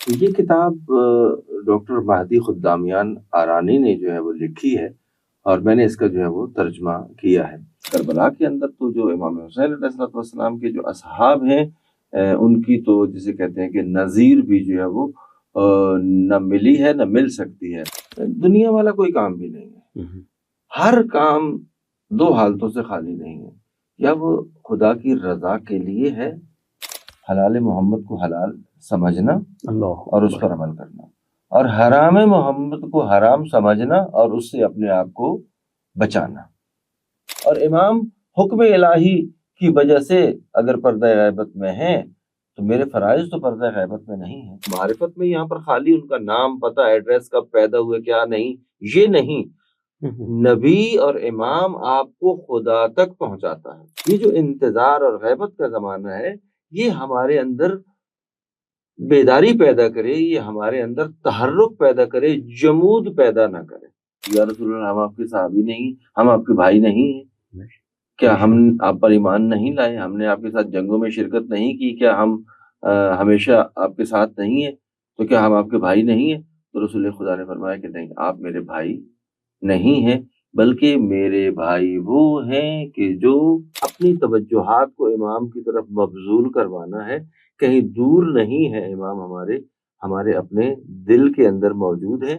ये किताब डॉक्टर महदी खुद्दामियान आरानी ने जो है वो लिखी है और मैंने इसका जो है वो तर्जमा किया है। करबला के अंदर तो जो इमाम हुसैन अलैहिस्सलाम के जो असहाब हैं उनकी तो जिसे कहते हैं कि नज़ीर भी जो है वो न मिली है न मिल सकती है। दुनिया वाला कोई काम भी नहीं है। हर काम दो हालतों से खाली नहीं है। या वो खुदा की रजा के लिए है, हलाल मोहम्मद को हलाल समझना अल्लाह और उस पर अमल करना, और हराम मोहम्मद को हराम समझना और उससे अपने आप को बचाना। और इमाम हुक्म इलाही की वजह से अगर पर्दा गैबत में है तो मेरे फराइज तो पर्दा गैबत में नहीं है। मारिफत में यहाँ पर खाली उनका नाम, पता, एड्रेस, कब पैदा हुए, क्या नहीं, ये नहीं। नबी और इमाम आपको खुदा तक पहुंचाता है। ये जो इंतजार और गैबत का जमाना है, ये हमारे अंदर बेदारी पैदा करे, ये हमारे अंदर तहर्रुक पैदा करे, जमूद पैदा ना करे। या रसूलल्लाह, हम आपके साहबी नहीं, हम आपके भाई नहीं हैं? क्या हम आप पर ईमान नहीं लाए? हमने आपके साथ जंगों में शिरकत नहीं की? क्या हम हमेशा आपके साथ नहीं है? तो क्या हम आपके भाई नहीं है? तो रसूल खुदा ने फरमाया कि नहीं, आप मेरे भाई नहीं हैं, बल्कि मेरे भाई वो हैं कि जो अपनी तवज्जुहात को इमाम की तरफ मबजूल करवाना है। कहीं दूर नहीं है इमाम, हमारे हमारे अपने दिल के अंदर मौजूद है।